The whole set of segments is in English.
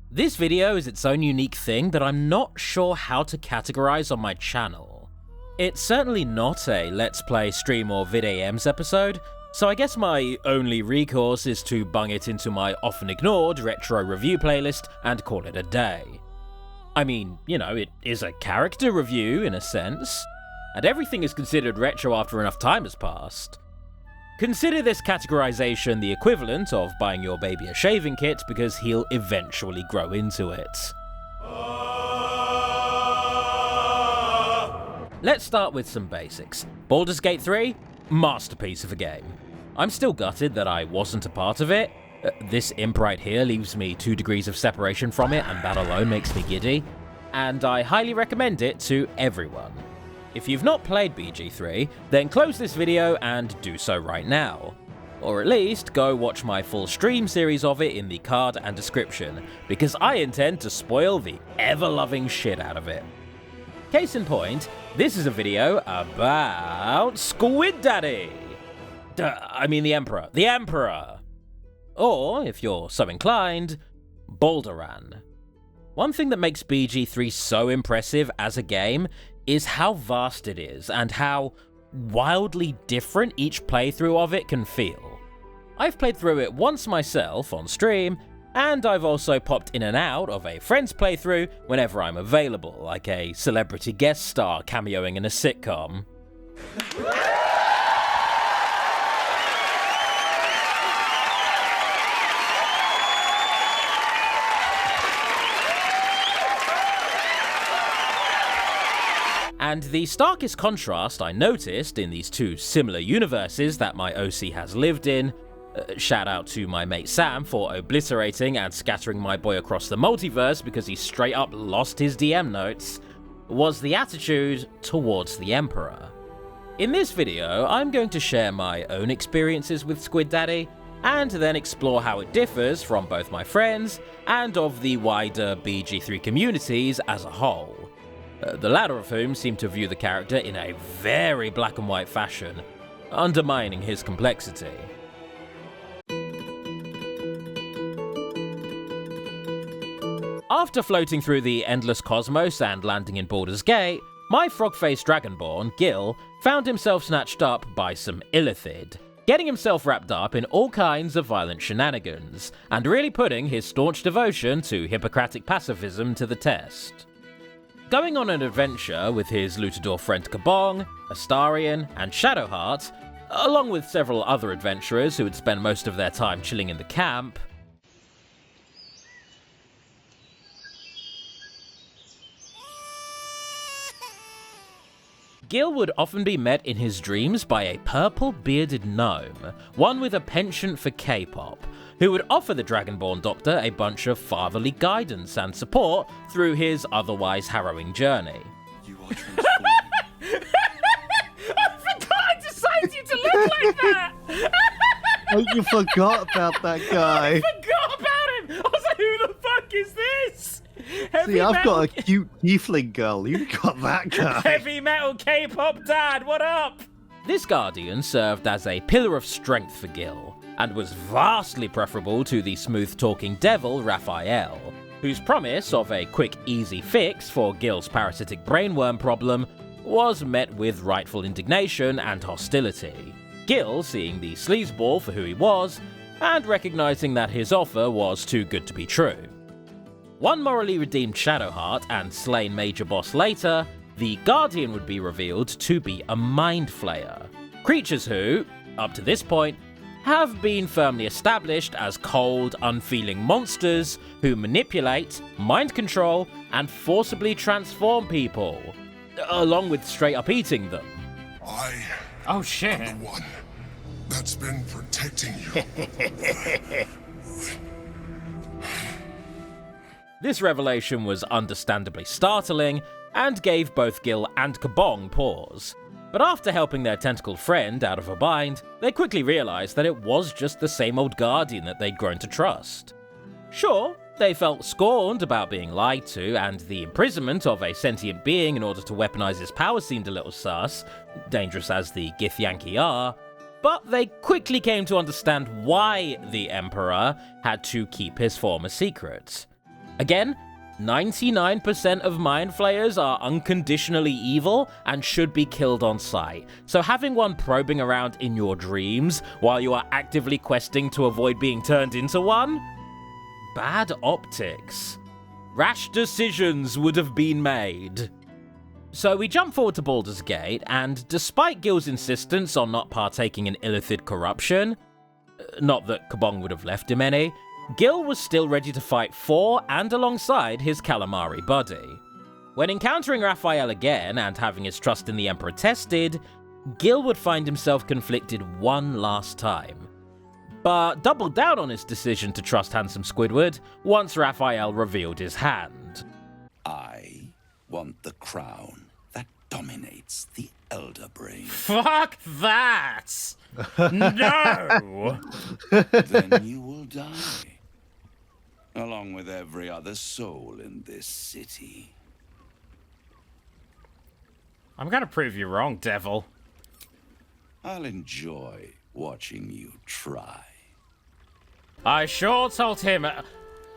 This video is its own unique thing that I'm not sure how to categorize on my channel. It's certainly not a Let's Play, stream or VidAMs episode, so I guess my only recourse is to bung it into my often ignored retro review playlist and call it a day. I mean, you know, it is a character review in a sense, and everything is considered retro after enough time has passed. Consider this categorization the equivalent of buying your baby a shaving kit because he'll eventually grow into it. Let's start with some basics. Baldur's Gate 3? Masterpiece of a game. I'm still gutted that I wasn't a part of it. This imp right here leaves me 2 degrees of separation from it, and that alone makes me giddy. And I highly recommend it to everyone. If you've not played BG3, then close this video and do so right now. Or at least go watch my full stream series of it in the card and description, because I intend to spoil the ever-loving shit out of it. Case in point, this is a video about Squid Daddy. I mean the Emperor. The Emperor! Or, if you're so inclined, Balduran. One thing that makes BG3 so impressive as a game is how vast it is, and how wildly different each playthrough of it can feel. I've played through it once myself on stream, and I've also popped in and out of a friend's playthrough whenever I'm available, like a celebrity guest star cameoing in a sitcom. And the starkest contrast I noticed in these 2 similar universes that my OC has lived in, shout out to my mate Sam for obliterating and scattering my boy across the multiverse because he straight up lost his DM notes, was the attitude towards the Emperor. In this video, I'm going to share my own experiences with Squid Daddy, and then explore how it differs from both my friends and of the wider BG3 communities as a whole. The latter of whom seem to view the character in a very black and white fashion, undermining his complexity. After floating through the endless cosmos and landing in Baldur's Gate, my frog-faced dragonborn, Gil, found himself snatched up by some illithid, getting himself wrapped up in all kinds of violent shenanigans, and really putting his staunch devotion to Hippocratic pacifism to the test. Going on an adventure with his Lutador friend Kabong, Astarion, and Shadowheart, along with several other adventurers who would spend most of their time chilling in the camp, Gil would often be met in his dreams by a purple-bearded gnome, one with a penchant for K-pop, who would offer the Dragonborn Doctor a bunch of fatherly guidance and support through his otherwise harrowing journey. You are transformed. I forgot I designed you to look like that! Oh, you forgot about that guy. I forgot about him! I was like, who the fuck is this? See, I've got a cute tiefling girl. You've got that guy. Heavy metal K-pop dad, what up? This Guardian served as a pillar of strength for Gil, and was vastly preferable to the smooth-talking devil Raphael, whose promise of a quick, easy fix for Gil's parasitic brainworm problem was met with rightful indignation and hostility. Gil seeing the sleazeball for who he was, and recognizing that his offer was too good to be true. One morally redeemed Shadowheart and slain Major Boss later, the Guardian would be revealed to be a Mindflayer. Creatures who, up to this point, have been firmly established as cold, unfeeling monsters who manipulate, mind control, and forcibly transform people, along with straight up eating them. I Oh shit. am the one that's been protecting you. This revelation was understandably startling, and gave both Gil and Kabong pause. But after helping their tentacled friend out of a bind, they quickly realized that it was just the same old Guardian that they'd grown to trust. Sure, they felt scorned about being lied to, and the imprisonment of a sentient being in order to weaponize his power seemed a little sus, dangerous as the Githyanki are, but they quickly came to understand why the Emperor had to keep his former secret. Again, 99% of Mindflayers are unconditionally evil and should be killed on sight, so having one probing around in your dreams while you are actively questing to avoid being turned into one? Bad optics. Rash decisions would have been made. So we jump forward to Baldur's Gate, and despite Gil's insistence on not partaking in Illithid corruption, not that Kabong would have left him any, Gil was still ready to fight for and alongside his Calamari buddy. When encountering Raphael again and having his trust in the Emperor tested, Gil would find himself conflicted one last time, but doubled down on his decision to trust handsome Squidward once Raphael revealed his hand. I want the crown that dominates the Elder Brain. Fuck that! No! Then you will die, along with every other soul in this city. I'm gonna prove you wrong, devil. I'll enjoy watching you try. I sure told him...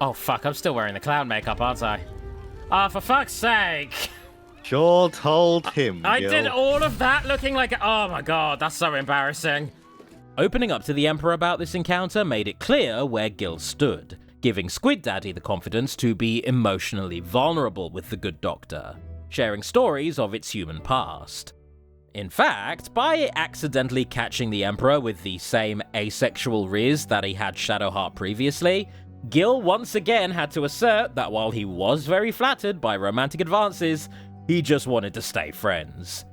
Oh fuck, I'm still wearing the clown makeup, aren't I? Ah, for fuck's sake! Sure told him, I Gil. did all of that looking like... Oh my god, that's so embarrassing. Opening up to the Emperor about this encounter made it clear where Gil stood, giving Squid Daddy the confidence to be emotionally vulnerable with the good doctor, sharing stories of its human past. In fact, by accidentally catching the Emperor with the same asexual riz that he had Shadowheart previously, Gil once again had to assert that while he was very flattered by romantic advances, he just wanted to stay friends.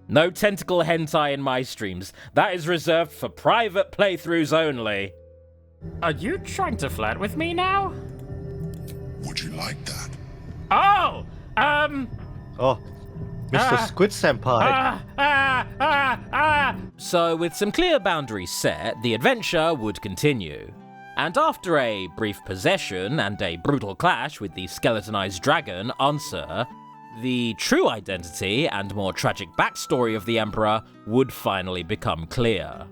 No tentacle hentai in my streams. That is reserved for private playthroughs only. Are you trying to flirt with me now? Would you like that? Oh! Oh, Mr. Squid Senpai. So, with some clear boundaries set, the adventure would continue. And after a brief possession and a brutal clash with the skeletonized dragon, Ansur, the true identity and more tragic backstory of the Emperor would finally become clear.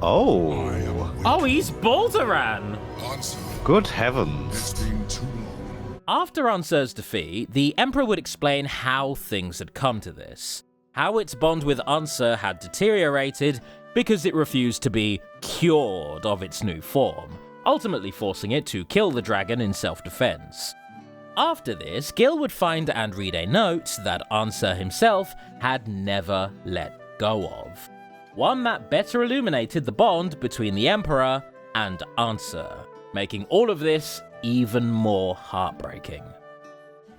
Oh, Oh, he's Balduran! Answer. good heavens. It's been too long. After Ansur's defeat, the Emperor would explain how things had come to this. How its bond with Ansur had deteriorated because it refused to be cured of its new form, ultimately forcing it to kill the dragon in self-defense. After this, Gil would find and read a note that Ansur himself had never let go of. One that better illuminated the bond between the Emperor and Ansur, making all of this even more heartbreaking.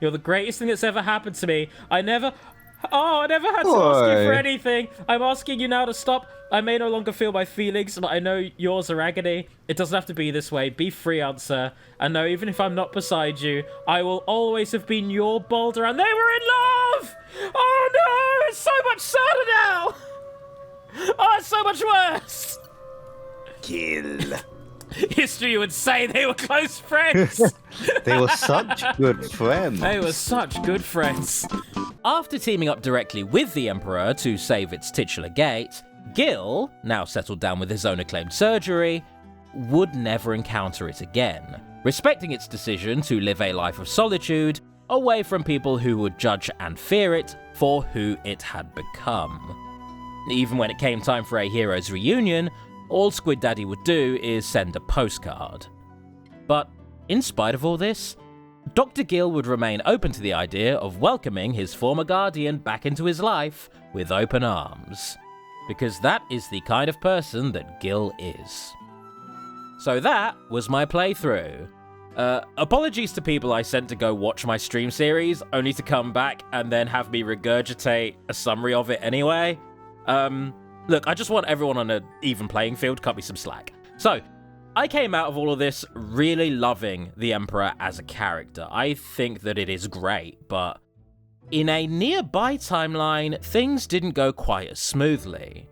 You're the greatest thing that's ever happened to me. I never had to ask you for anything. I'm asking you now to stop. I may no longer feel my feelings, but I know yours are agony. It doesn't have to be this way. Be free, Ansur. And know, even if I'm not beside you, I will always have been your Baldur, and they were in love! Oh no, it's so much sadder now! Oh, it's so much worse! Gil. History would say they were close friends! They were such good friends. They were such good friends. After teaming up directly with the Emperor to save its titular gate, Gil, now settled down with his own acclaimed surgery, would never encounter it again, respecting its decision to live a life of solitude, away from people who would judge and fear it for who it had become. Even when it came time for a hero's reunion, all Squid Daddy would do is send a postcard. But in spite of all this, Dr. Gil would remain open to the idea of welcoming his former guardian back into his life with open arms, because that is the kind of person that Gil is. So that was my playthrough. Apologies to people I sent to go watch my stream series, only to come back and then have me regurgitate a summary of it anyway. Look, I just want everyone on an even playing field, cut me some slack. So, I came out of all of this really loving the Emperor as a character. I think that it is great, but in a nearby timeline, things didn't go quite as smoothly.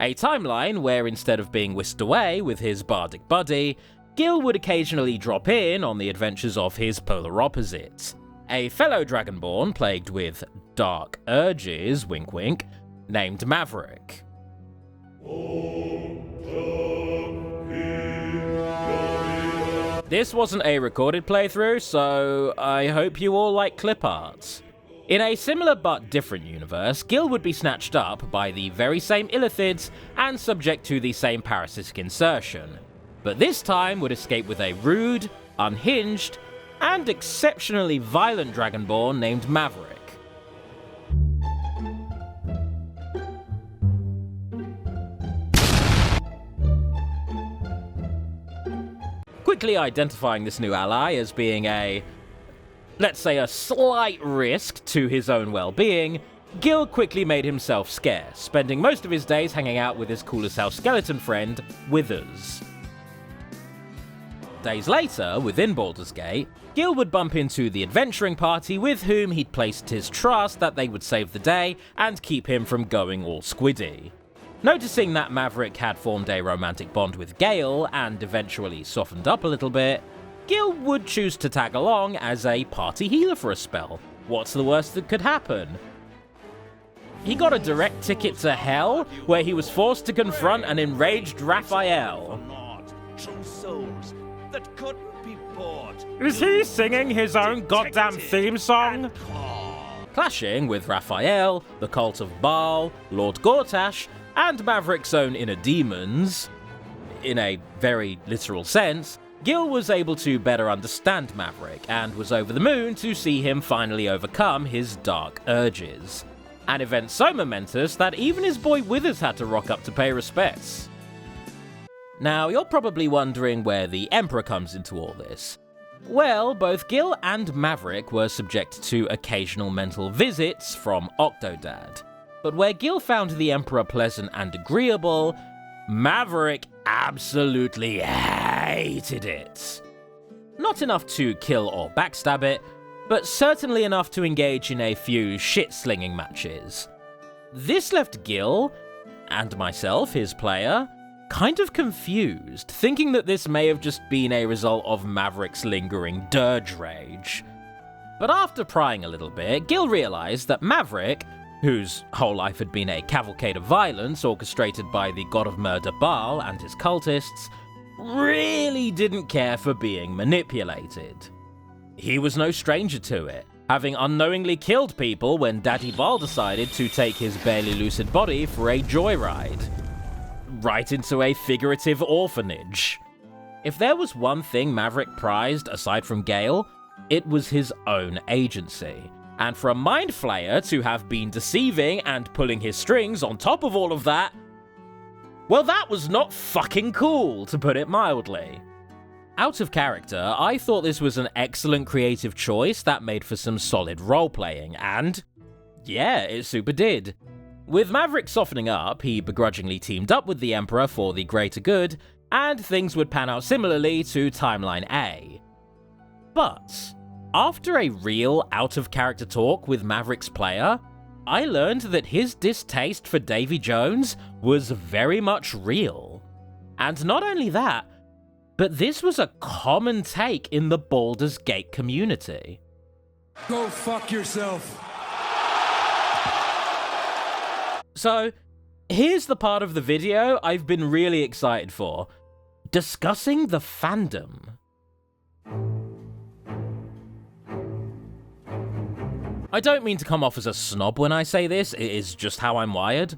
A timeline where instead of being whisked away with his bardic buddy, Gil would occasionally drop in on the adventures of his polar opposite, a fellow Dragonborn plagued with dark urges, wink wink, named Maverick. This wasn't a recorded playthrough, so I hope you all like clip arts. In a similar but different universe, Gil would be snatched up by the very same illithids and subject to the same parasitic insertion, but this time would escape with a rude, unhinged, and exceptionally violent dragonborn named Maverick. Quickly identifying this new ally as being let's say a slight risk to his own well-being, Gil quickly made himself scarce, spending most of his days hanging out with his cool-as-hell skeleton friend, Withers. Days later, within Baldur's Gate, Gil would bump into the adventuring party with whom he'd placed his trust that they would save the day and keep him from going all squiddy. Noticing that Maverick had formed a romantic bond with Gale and eventually softened up a little bit, Gil would choose to tag along as a party healer for a spell. What's the worst that could happen? He got a direct ticket to hell, where he was forced to confront an enraged Raphael. Is he singing his own goddamn theme song? Clashing with Raphael, the cult of Baal, Lord Gortash, and Maverick's own inner demons, in a very literal sense, Gil was able to better understand Maverick, and was over the moon to see him finally overcome his dark urges. An event so momentous that even his boy Withers had to rock up to pay respects. Now, you're probably wondering where the Emperor comes into all this. Well, both Gil and Maverick were subject to occasional mental visits from Octodad. But where Gil found the Emperor pleasant and agreeable, Maverick absolutely hated it. Not enough to kill or backstab it, but certainly enough to engage in a few shit-slinging matches. This left Gil, and myself, his player, kind of confused, thinking that this may have just been a result of Maverick's lingering Durge rage. But after prying a little bit, Gil realized that Maverick, whose whole life had been a cavalcade of violence orchestrated by the god of murder Baal and his cultists, really didn't care for being manipulated. He was no stranger to it, having unknowingly killed people when Daddy Baal decided to take his barely lucid body for a joyride. Right into a figurative orphanage. If there was one thing Maverick prized aside from Gale, it was his own agency. And for a Mindflayer to have been deceiving and pulling his strings on top of all of that, well, that was not fucking cool, to put it mildly. Out of character, I thought this was an excellent creative choice that made for some solid role-playing, and yeah, it super did. With Maverick softening up, he begrudgingly teamed up with the Emperor for the greater good, and things would pan out similarly to Timeline A. But after a real out-of-character talk with Maverick's player, I learned that his distaste for Davy Jones was very much real. And not only that, but this was a common take in the Baldur's Gate community. Go fuck yourself. So, here's the part of the video I've been really excited for. Discussing the fandom. I don't mean to come off as a snob when I say this, it is just how I'm wired.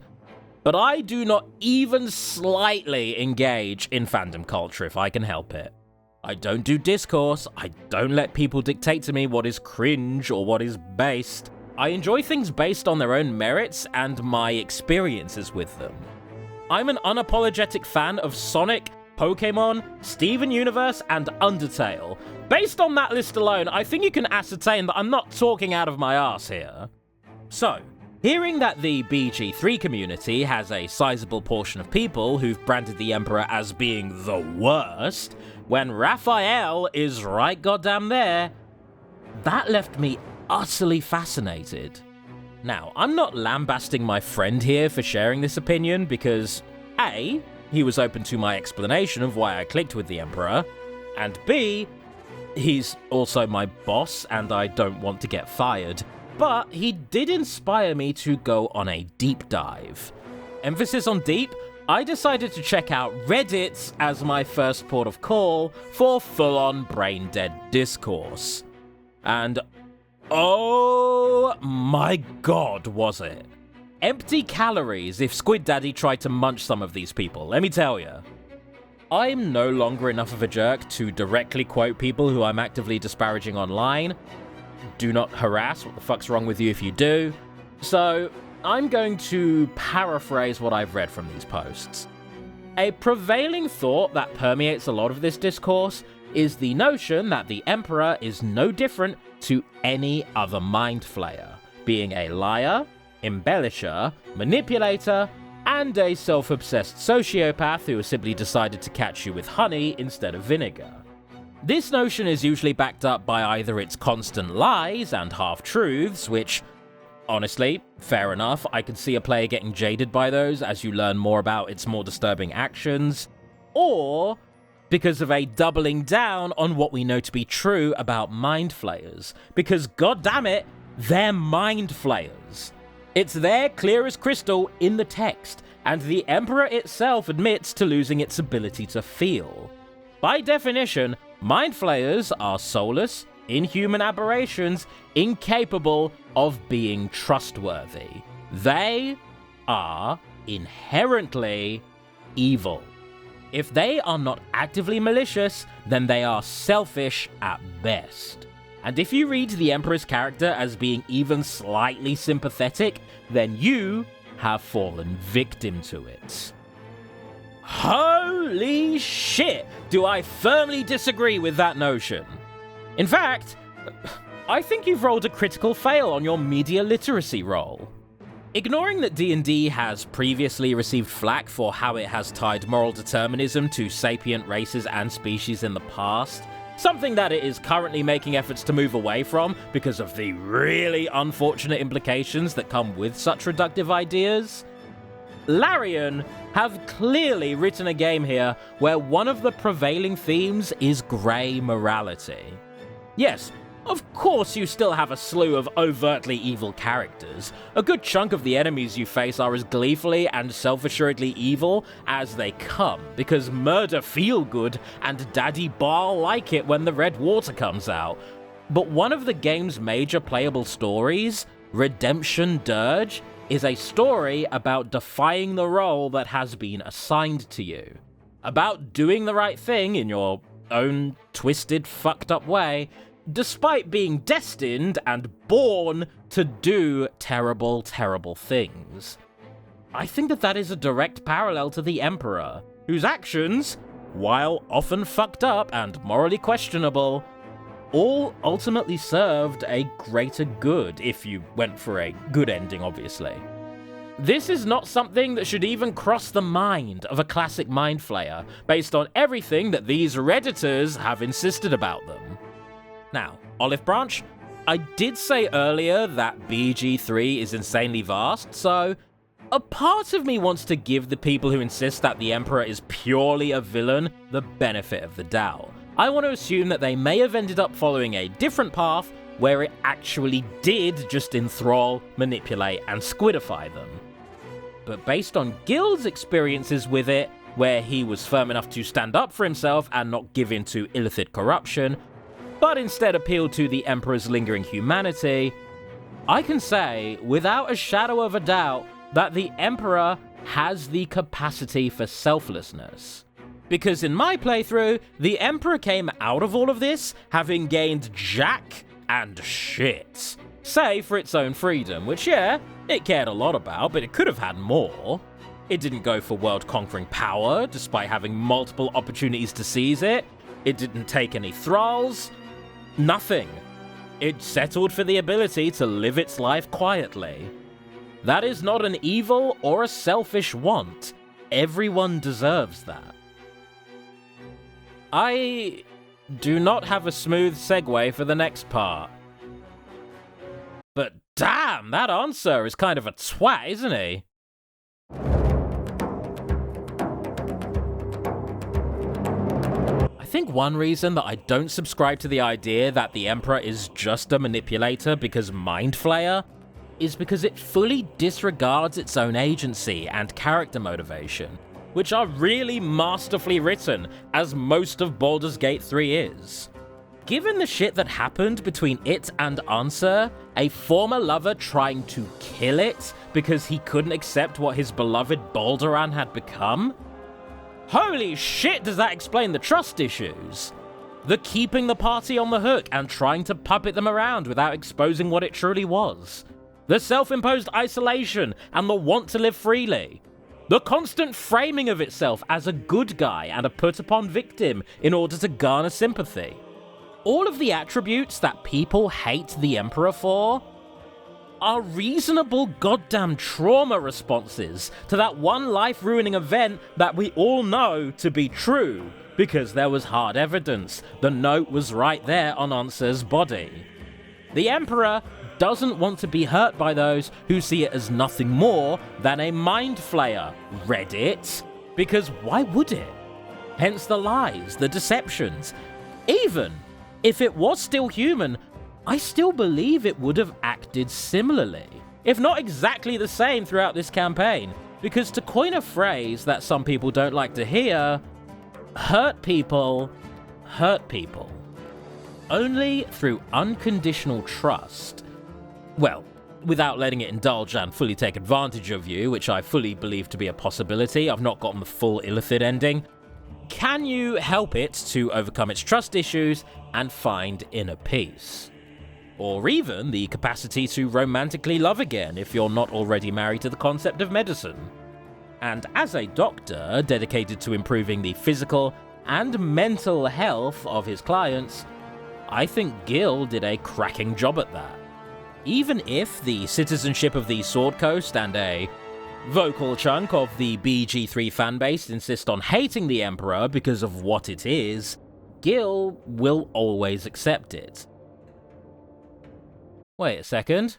But I do not even slightly engage in fandom culture if I can help it. I don't do discourse, I don't let people dictate to me what is cringe or what is based. I enjoy things based on their own merits and my experiences with them. I'm an unapologetic fan of Sonic, Pokemon, Steven Universe, and Undertale. Based on that list alone, I think you can ascertain that I'm not talking out of my arse here. So, hearing that the BG3 community has a sizable portion of people who've branded the Emperor as being the worst, when Raphael is right goddamn there, that left me utterly fascinated. Now, I'm not lambasting my friend here for sharing this opinion because A, he was open to my explanation of why I clicked with the Emperor, and B, he's also my boss and I don't want to get fired. But he did inspire me to go on a deep dive. Emphasis on deep, I decided to check out Reddit as my first port of call for full-on brain-dead discourse. And oh my god, was it. Empty calories if Squid Daddy tried to munch some of these people, let me tell you. I'm no longer enough of a jerk to directly quote people who I'm actively disparaging online. Do not harass, what the fuck's wrong with you if you do? So, I'm going to paraphrase what I've read from these posts. A prevailing thought that permeates a lot of this discourse is the notion that the Emperor is no different to any other Mindflayer, being a liar, embellisher, manipulator, and a self-obsessed sociopath who has simply decided to catch you with honey instead of vinegar. This notion is usually backed up by either its constant lies and half-truths, which, honestly, fair enough, I can see a player getting jaded by those as you learn more about its more disturbing actions, or because of a doubling down on what we know to be true about Mindflayers, because goddammit, they're Mindflayers. It's there clear as crystal in the text, and the Emperor itself admits to losing its ability to feel. By definition, Mindflayers are soulless, inhuman aberrations incapable of being trustworthy. They are inherently evil. If they are not actively malicious, then they are selfish at best. And if you read the Emperor's character as being even slightly sympathetic, then you have fallen victim to it. Holy shit! Do I firmly disagree with that notion? In fact, I think you've rolled a critical fail on your media literacy roll. Ignoring that D&D has previously received flack for how it has tied moral determinism to sapient races and species in the past, something that it is currently making efforts to move away from because of the really unfortunate implications that come with such reductive ideas, Larian have clearly written a game here where one of the prevailing themes is grey morality. Yes, of course you still have a slew of overtly evil characters. A good chunk of the enemies you face are as gleefully and self-assuredly evil as they come, because murder feel good and Daddy Bar like it when the red water comes out. But one of the game's major playable stories, Redemption Durge, is a story about defying the role that has been assigned to you. About doing the right thing in your own twisted, fucked up way, despite being destined and born to do terrible, terrible things. I think that that is a direct parallel to the Emperor, whose actions, while often fucked up and morally questionable, all ultimately served a greater good, if you went for a good ending, obviously. This is not something that should even cross the mind of a classic Mindflayer, based on everything that these Redditors have insisted about them. Now, Olive Branch, I did say earlier that BG3 is insanely vast, so a part of me wants to give the people who insist that the Emperor is purely a villain the benefit of the doubt. I want to assume that they may have ended up following a different path where it actually did just enthrall, manipulate, and squidify them. But based on Gil's experiences with it, where he was firm enough to stand up for himself and not give in to illicit corruption, but instead appealed to the Emperor's lingering humanity, I can say, without a shadow of a doubt, that the Emperor has the capacity for selflessness. Because in my playthrough, the Emperor came out of all of this having gained jack and shit. Save for its own freedom, which, yeah, it cared a lot about, but it could have had more. It didn't go for world-conquering power, despite having multiple opportunities to seize it. It didn't take any thralls. Nothing. It settled for the ability to live its life quietly. That is not an evil or a selfish want. Everyone deserves that. I do not have a smooth segue for the next part. But damn, that answer is kind of a twat, isn't he? I think one reason that I don't subscribe to the idea that the Emperor is just a manipulator because Mindflayer is because it fully disregards its own agency and character motivation. which are really masterfully written, as most of Baldur's Gate 3 is. Given the shit that happened between it and Ansur, a former lover trying to kill it because he couldn't accept what his beloved Balduran had become, holy shit does that explain the trust issues. The keeping the party on the hook and trying to puppet them around without exposing what it truly was. The self-imposed isolation and the want to live freely. The constant framing of itself as a good guy and a put-upon victim in order to garner sympathy. All of the attributes that people hate the Emperor for are reasonable goddamn trauma responses to that one life-ruining event that we all know to be true, because there was hard evidence. The note was right there on Ansur's body. The Emperor doesn't want to be hurt by those who see it as nothing more than a Mindflayer. Reddit? Because why would it? Hence the lies, the deceptions. Even if it was still human, I still believe it would have acted similarly, if not exactly the same throughout this campaign, because to coin a phrase that some people don't like to hear, hurt people hurt people. Only through unconditional trust. Well, without letting it indulge and fully take advantage of you, which I fully believe to be a possibility. I've not gotten the full Illithid ending. Can you help it to overcome its trust issues and find inner peace? Or even the capacity to romantically love again if you're not already married to the concept of medicine. And as a doctor dedicated to improving the physical and mental health of his clients, I think Gil did a cracking job at that. Even if the citizenship of the Sword Coast and a vocal chunk of the BG3 fanbase insist on hating the Emperor because of what it is, Gil will always accept it. Wait a second.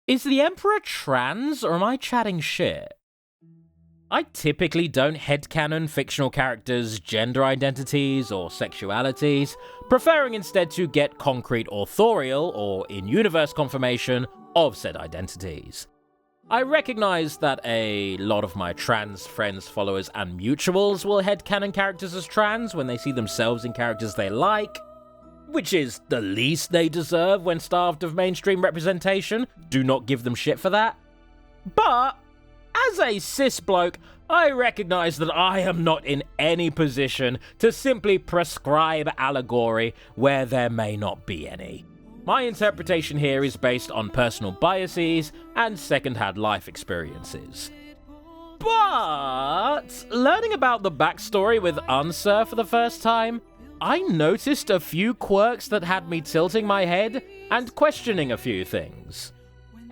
Is the Emperor trans, or am I chatting shit? I typically don't headcanon fictional characters' gender identities or sexualities, preferring instead to get concrete authorial or in-universe confirmation of said identities. I recognize that a lot of my trans friends, followers, and mutuals will headcanon characters as trans when they see themselves in characters they like, which is the least they deserve when starved of mainstream representation. Do not give them shit for that. But as a cis bloke, I recognize that I am not in any position to simply prescribe allegory where there may not be any. My interpretation here is based on personal biases and second-hand life experiences. But learning about the backstory with Ansur for the first time, I noticed a few quirks that had me tilting my head and questioning a few things.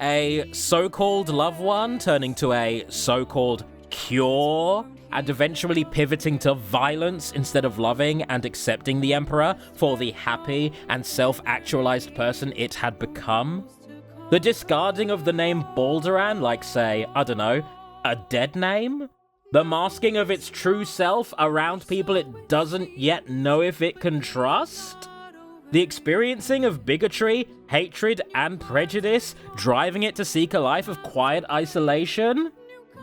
A so-called loved one turning to a so-called cure, and eventually pivoting to violence instead of loving and accepting the Emperor for the happy and self-actualized person it had become. The discarding of the name Balduran like, say, I don't know, a dead name? The masking of its true self around people it doesn't yet know if it can trust? The experiencing of bigotry, hatred, and prejudice, driving it to seek a life of quiet isolation?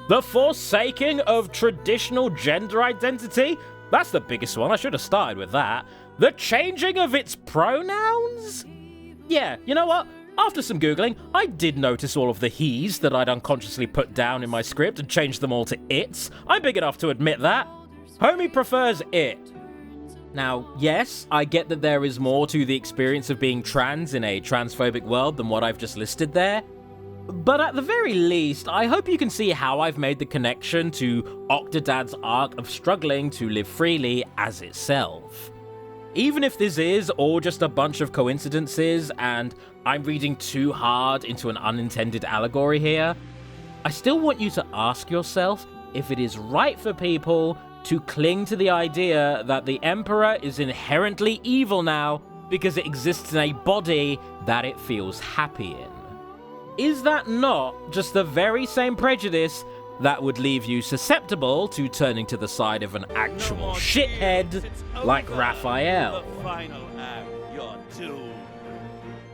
The forsaking of traditional gender identity? That's the biggest one, I should have started with that. The changing of its pronouns? Yeah, you know what? After some googling, I did notice all of the he's that I'd unconsciously put down in my script and changed them all to it's. I'm big enough to admit that. Homie prefers it. Now, yes, I get that there is more to the experience of being trans in a transphobic world than what I've just listed there. But at the very least, I hope you can see how I've made the connection to Octodad's arc of struggling to live freely as itself. Even if this is all just a bunch of coincidences and I'm reading too hard into an unintended allegory here, I still want you to ask yourself if it is right for people to cling to the idea that the Emperor is inherently evil now because it exists in a body that it feels happy in. Is that not just the very same prejudice that would leave you susceptible to turning to the side of an actual shithead like Raphael? Final act, you're doomed.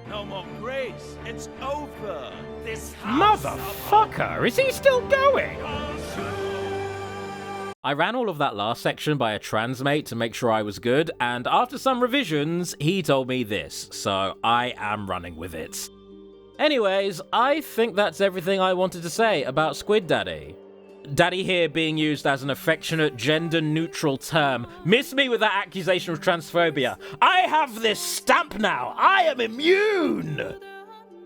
No more grace, it's over. This Motherfucker, is he still going? I ran all of that last section by a transmate to make sure I was good, and after some revisions, he told me this, so I am running with it. Anyways, I think that's everything I wanted to say about Squid Daddy. Daddy here being used as an affectionate, gender-neutral term. Miss me with that accusation of transphobia. I have this stamp now! I am immune!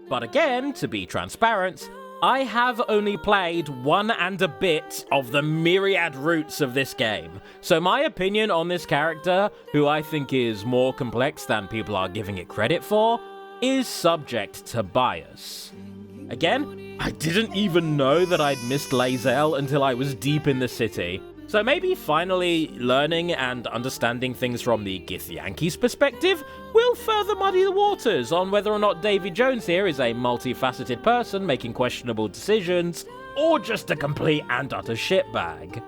But again, to be transparent, I have only played 1 and a bit of the myriad routes of this game, so my opinion on this character, who I think is more complex than people are giving it credit for, is subject to bias. Again, I didn't even know that I'd missed Lae'zel until I was deep in the city, so maybe finally learning and understanding things from the Githyanki's perspective will further muddy the waters on whether or not Davy Jones here is a multifaceted person making questionable decisions, or just a complete and utter shitbag.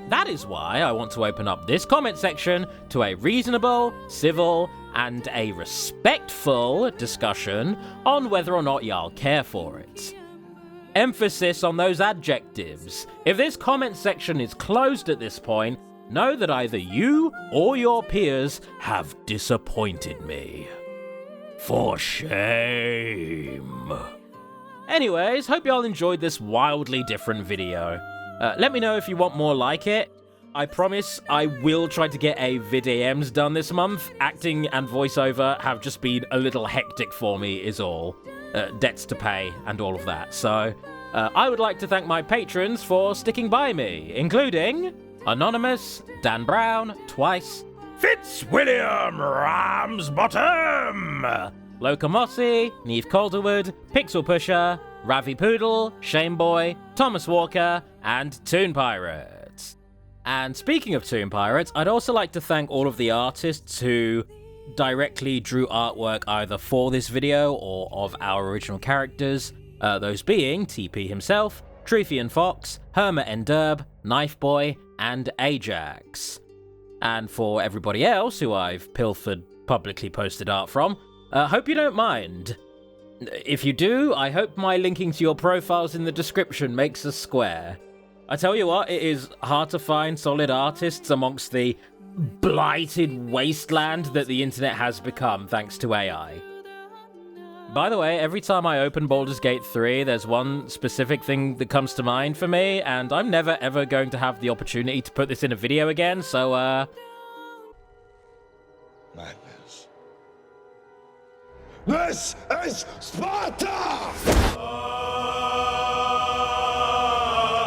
That is why I want to open up this comment section to a reasonable, civil, and a respectful discussion on whether or not y'all care for it. Emphasis on those adjectives. If this comment section is closed at this point, know that either you or your peers have disappointed me. For shame. Anyways, hope y'all enjoyed this wildly different video. Let me know if you want more like it. I promise I will try to get a VidAMs done this month. Acting and voiceover have just been a little hectic for me is all. Debts to pay and all of that. So, I would like to thank my patrons for sticking by me, including Anonymous, Dan Brown, twice, Fitzwilliam Ramsbottom, Locomossi, Neve Calderwood, Pixel Pusher, Ravi Poodle, Shameboy, Thomas Walker, and Toon Pirates. And speaking of Toon Pirates, I'd also like to thank all of the artists who directly drew artwork either for this video or of our original characters, those being TP himself, Truthian Fox, Hermit Endurb, Knife Boy, and Ajax. And for everybody else who I've pilfered publicly posted art from, hope you don't mind. If you do, I hope my linking to your profiles in the description makes us square. I tell you what, it is hard to find solid artists amongst the blighted wasteland that the internet has become thanks to AI. By the way, every time I open Baldur's Gate 3, there's one specific thing that comes to mind for me, and I'm never ever going to have the opportunity to put this in a video again, so Madness. This is Sparta!